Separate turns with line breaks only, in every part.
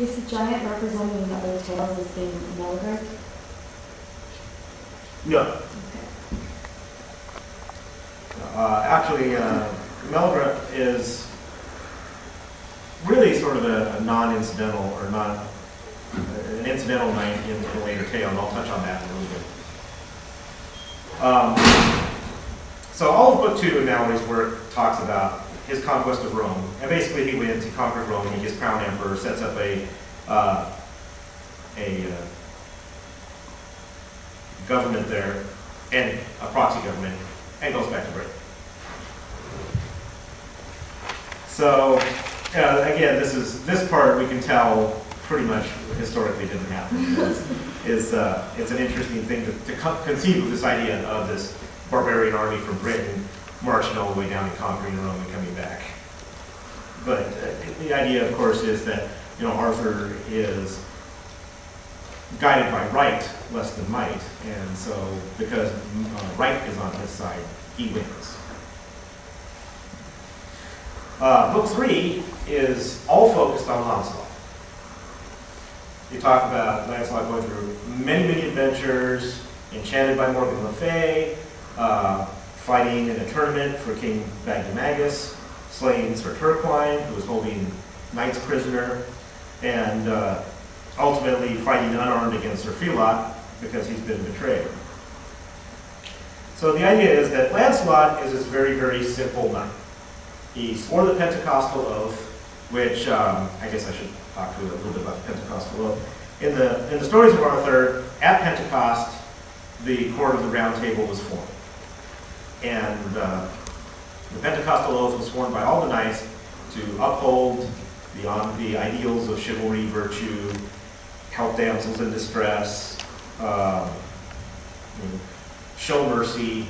Is the giant representing the other tales as being Melgard?
No.
Okay.
Actually, Melgard is really sort of a non-incidental or an incidental knight in the later tale, and I'll touch on that in a little bit. So all of Book 2 in Mallory's work talks about his conquest of Rome, and basically he wins, he conquers Rome, he gets crowned emperor, sets up a government there, and a proxy government, and goes back to Britain. So again, this part we can tell pretty much historically didn't happen. It's an interesting thing to conceive of, this idea of this barbarian army from Britain marching all the way down and conquering Rome and coming back. But the idea, of course, is that Arthur is guided by right less than might, and so because right is on his side, he wins. Book 3 is all focused on Lancelot. You talk about Lancelot going through many, many adventures, enchanted by Morgan Le Fay, fighting in a tournament for King Bagdemagus, slaying Sir Turquine, who was holding knights prisoner, and ultimately fighting unarmed against Sir Felot because he's been betrayed. So the idea is that Lancelot is this very, very simple knight. He swore the Pentecostal oath, which I guess I should talk to you a little bit about the Pentecostal oath. In the stories of Arthur, at Pentecost, the Court of the Round Table was formed. And the Pentecostal oath was sworn by all the knights to uphold the ideals of chivalry, virtue, help damsels in distress, show mercy,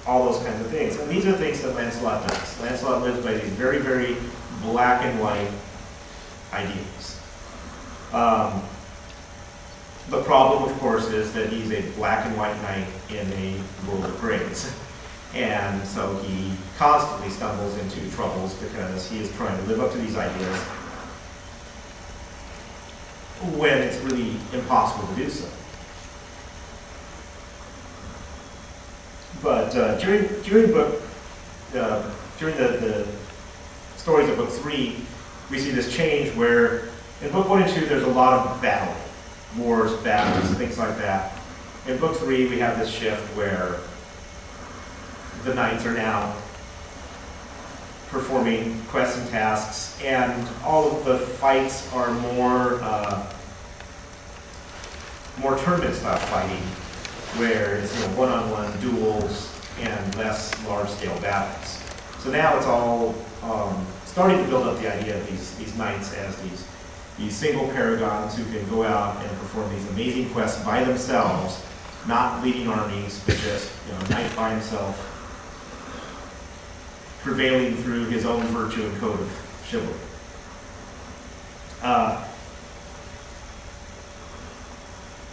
all those kinds of things. And these are things that Lancelot does. Lancelot lives by these very, very black and white ideals. The problem, of course, is that he's a black and white knight in a world of grays. And so he constantly stumbles into troubles because he is trying to live up to these ideas when it's really impossible to do so. But during the stories of Book 3, we see this change where in Book 1 and 2 there's a lot of battling, wars, battles, things like that. In Book 3 we have this shift where the knights are now performing quests and tasks, and all of the fights are more tournament style fighting, where it's one-on-one duels and less large-scale battles. So now it's all starting to build up the idea of these knights as these single paragons who can go out and perform these amazing quests by themselves, not leading armies, but just a knight by himself, prevailing through his own virtue and code of chivalry.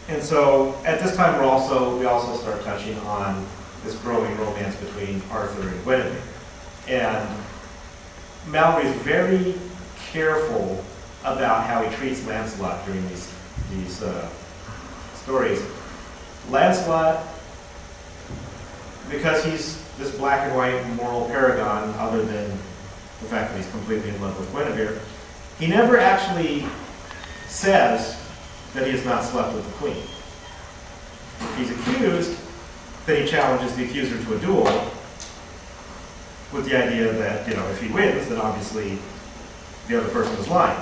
And so at this time we also start touching on this growing romance between Arthur and Guinevere. And Mallory is very careful about how he treats Lancelot during these stories. Lancelot, because he's this black and white moral paragon, other than the fact that he's completely in love with Guinevere, he never actually says that he has not slept with the queen. If he's accused, then he challenges the accuser to a duel with the idea that, if he wins, then obviously the other person is lying.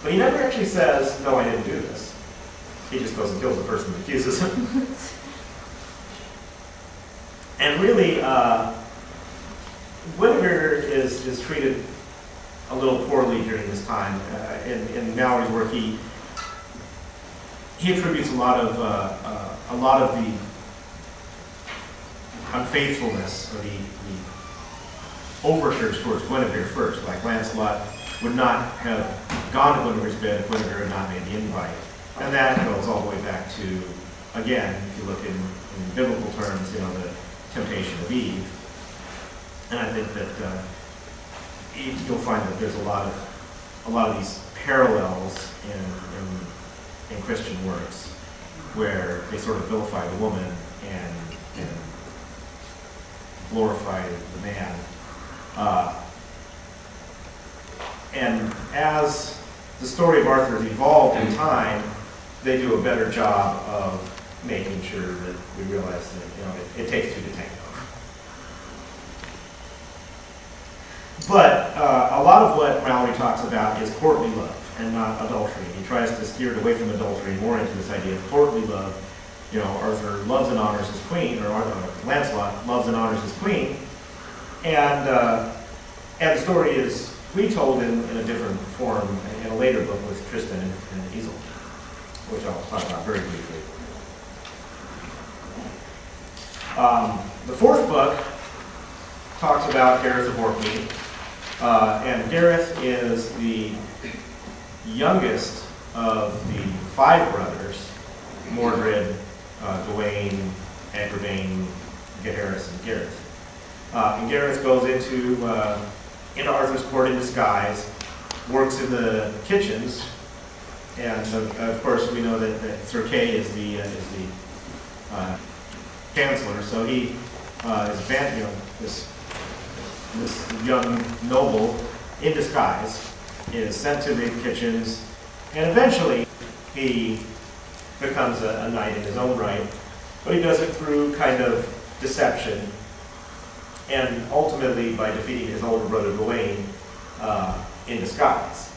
But he never actually says, no, I didn't do this. He just goes and kills the person that accuses him. And really, Guinevere is treated a little poorly during this time. In Mallory's work, he attributes a lot of the unfaithfulness or the overtures towards Guinevere first. Like Lancelot would not have gone to Guinevere's bed if Guinevere had not made the invite. And that goes all the way back to, again, if you look in biblical terms, the temptation of Eve. And I think that you'll find that there's a lot of these parallels in Christian works where they sort of vilify the woman and glorify the man. And as the story of Arthur has evolved in time, they do a better job of making sure that we realize that it takes two to tango. But a lot of what Mallory talks about is courtly love and not adultery. He tries to steer it away from adultery more into this idea of courtly love. Arthur loves and honors his queen, or Lancelot loves and honors his queen, and the story is retold in a different form in a later book with Tristan and Isolde, which I'll talk about very briefly. The fourth book talks about Gareth of Orkney, and Gareth is the youngest of the 5 brothers, Mordred, Gawain, Agravain, Gaheris, and Gareth. And Gareth goes into Arthur's court in disguise, works in the kitchens, and of course we know that Sir Kay is the chancellor, so he is this young noble in disguise is sent to the kitchens, and eventually he becomes a knight in his own right, but he does it through kind of deception, and ultimately by defeating his older brother Gawain in disguise.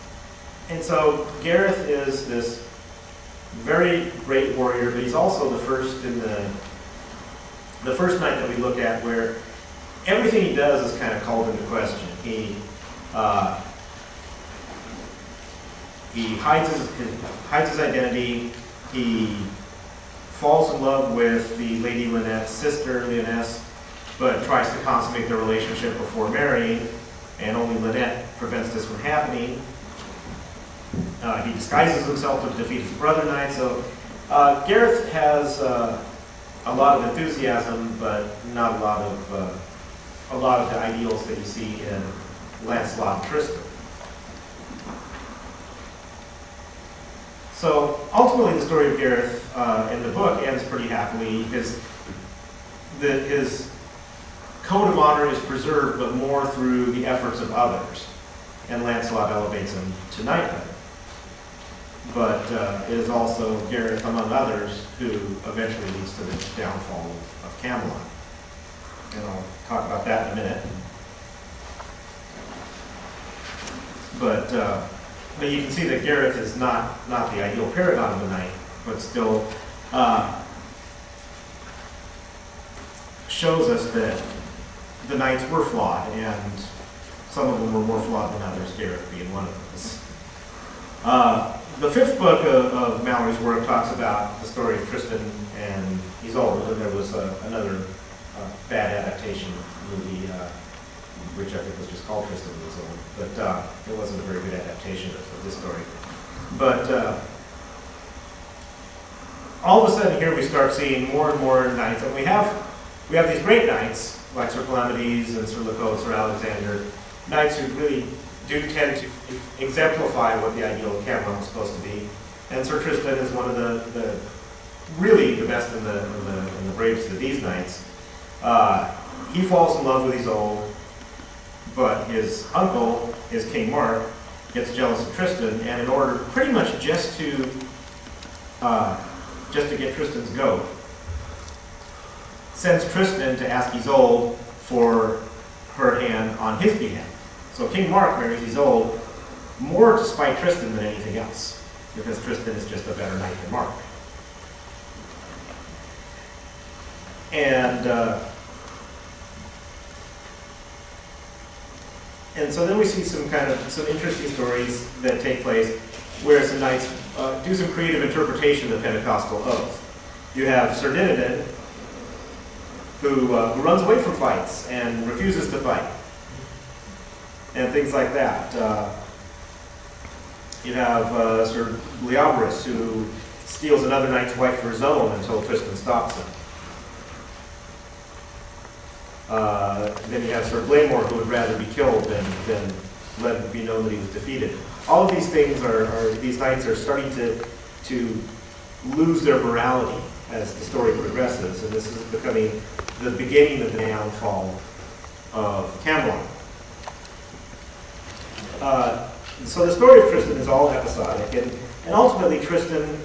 And so Gareth is this very great warrior, but he's also the first knight that we look at where everything he does is kind of called into question. He hides his identity. He falls in love with the Lady Lynette's sister, Lyonesse, but tries to consummate their relationship before marrying, and only Lynette prevents this from happening. He disguises himself to defeat his brother knight. So Gareth has a lot of enthusiasm, but not a lot of the ideals that you see in Lancelot and Tristan. So ultimately, the story of Gareth in the book ends pretty happily because his code of honor is preserved, but more through the efforts of others, and Lancelot elevates him to knighthood. But it is also Gareth, among others, who eventually leads to the downfall of Camelot. And I'll talk about that in a minute. But you can see that Gareth is not the ideal paragon of a knight, but still shows us that the knights were flawed, and some of them were more flawed than others, Gareth being one of those. The fifth book of Mallory's work talks about the story of Tristan and Isolde, and there was another bad adaptation movie, which I think was just called Tristan and Isolde, but it wasn't a very good adaptation of this story. But all of a sudden here we start seeing more and more knights, and we have these great knights like Sir Palamedes and Sir Lycos, Sir Alexander, knights who really do tend to exemplify what the ideal of Camelot was supposed to be. And Sir Tristan is one of the really the best and the bravest of these knights. He falls in love with Isolde, but his uncle, his King Mark, gets jealous of Tristan, and in order pretty much just to get Tristan's goat, sends Tristan to ask Isolde for her hand on his behalf. So King Mark marries Isolde more to spite Tristan than anything else, because Tristan is just a better knight than Mark. And so then we see some interesting stories that take place where some knights do some creative interpretation of the Pentecostal oath. You have Sir Dinadan, who runs away from fights and refuses to fight, and things like that. You have Sir Bleoberis, who steals another knight's wife for his own until Tristan stops him. Then you have Sir Blamor, who would rather be killed than let it be known that he was defeated. all of these things these knights are starting to lose their morality as the story progresses, and this is becoming the beginning of the downfall of Camelot. So the story of Tristan is all episodic, and ultimately Tristan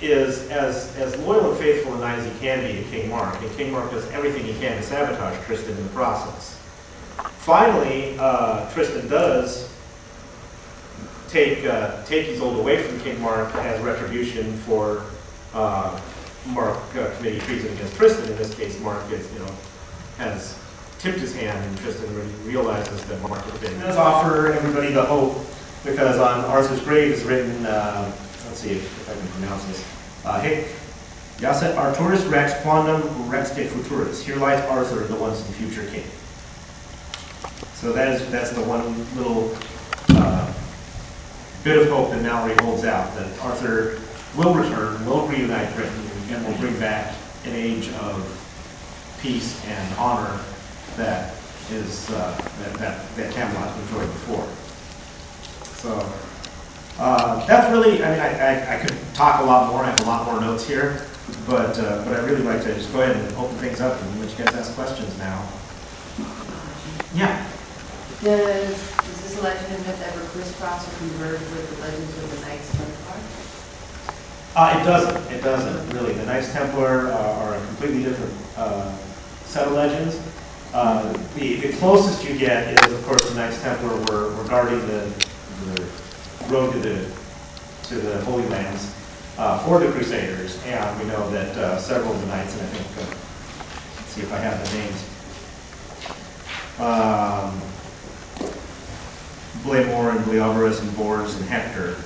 is as loyal and faithful a knight as he can be to King Mark, and King Mark does everything he can to sabotage Tristan in the process. Finally, Tristan does take Isolde away from King Mark as retribution for Mark committing treason against Tristan. In this case, Mark has tipped his hand, and Tristan realizes that Mark has been. It does offer everybody the hope, because on Arthur's grave is written, let's see if I can pronounce this, Hic Jacet Arturus Rex Quondam Rex de Futuris. Here lies Arthur, the once and future king. So that's the one little bit of hope that Malory holds out, that Arthur will return, will reunite Britain, and will bring back an age of peace and honor that is that Camelot enjoyed before. So that's really, I mean, I could talk a lot more. I have a lot more notes here, but I'd really like to just go ahead and open things up and let you guys ask questions now. Yeah.
Does this legend and myth ever crisscross or converge with the legends of the Knights Templar?
It doesn't. It doesn't, really. The Knights Templar are a completely different set of legends. The closest you get is, of course, the Knights Templar were guarding the road to the Holy Lands for the Crusaders, and we know that several of the knights, and I think, let's see if I have the names, Blamor and Bleoberus and Bors and Hector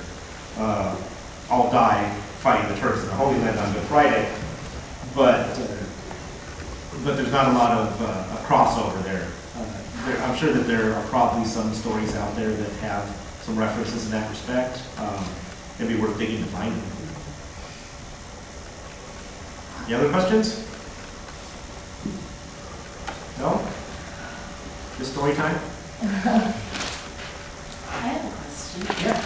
all die fighting the Turks in the Holy Land on Good Friday, but there's not a lot of a crossover there. I'm sure that there are probably some stories out there that have some references in that respect. It'd be worth digging to find them. Any other questions? No? Just story time?
I have a question.
Yeah.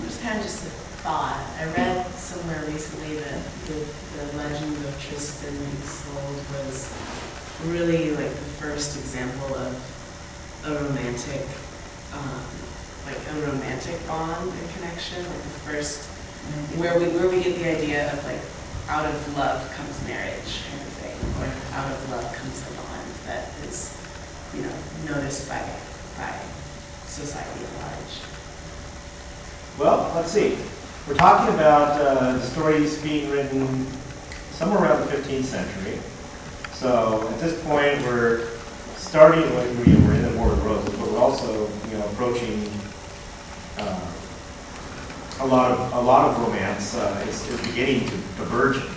It's kind of just a thought. I read somewhere recently that the legend of Tristan and Isolde was really like the first example of a romantic, bond and connection. Like the first, where we get the idea of like out of love comes marriage kind of thing, or out of love comes a bond that is, noticed by society at large.
Well, let's see. We're talking about the stories being written somewhere around the 15th century. So at this point, we're starting, we're in the War of the Roses, but we're also, approaching a lot of romance is beginning to burgeon.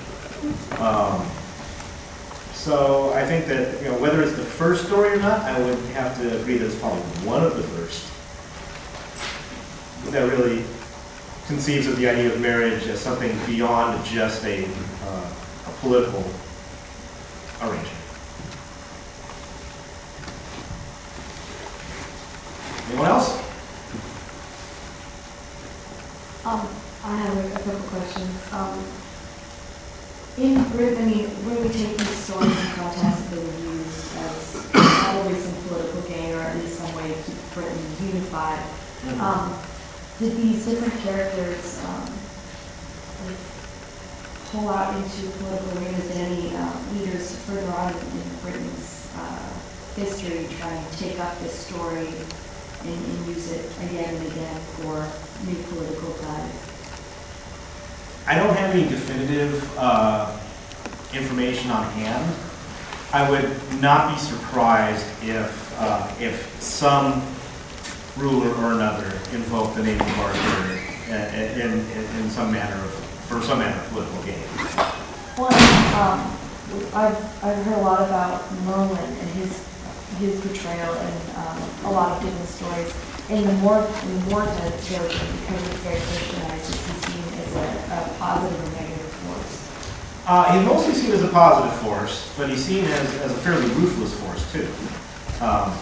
So I think that, whether it's the first story or not, I would have to agree that it's probably one of the first that really conceives of the idea of marriage as something beyond just a political arrangement. Anyone else?
I have a couple questions. In Britain, when we take these stories and contests, they were used as probably some political gain, or at least some way to keep Britain unified. Did these different characters pull out into political arenas? Did any leaders further on in Britain's history try and take up this story and use it again and again for new political guides?
I don't have any definitive information on hand. I would not be surprised if some ruler or another invoked the name of Arthur in some manner for some manner of political gain.
Well, I've heard a lot about Merlin and his portrayal in a lot of different stories. And the more that because it's very Christianized, is he seen as a positive or negative force?
He's mostly seen as a positive force, but he's seen as a fairly ruthless force too.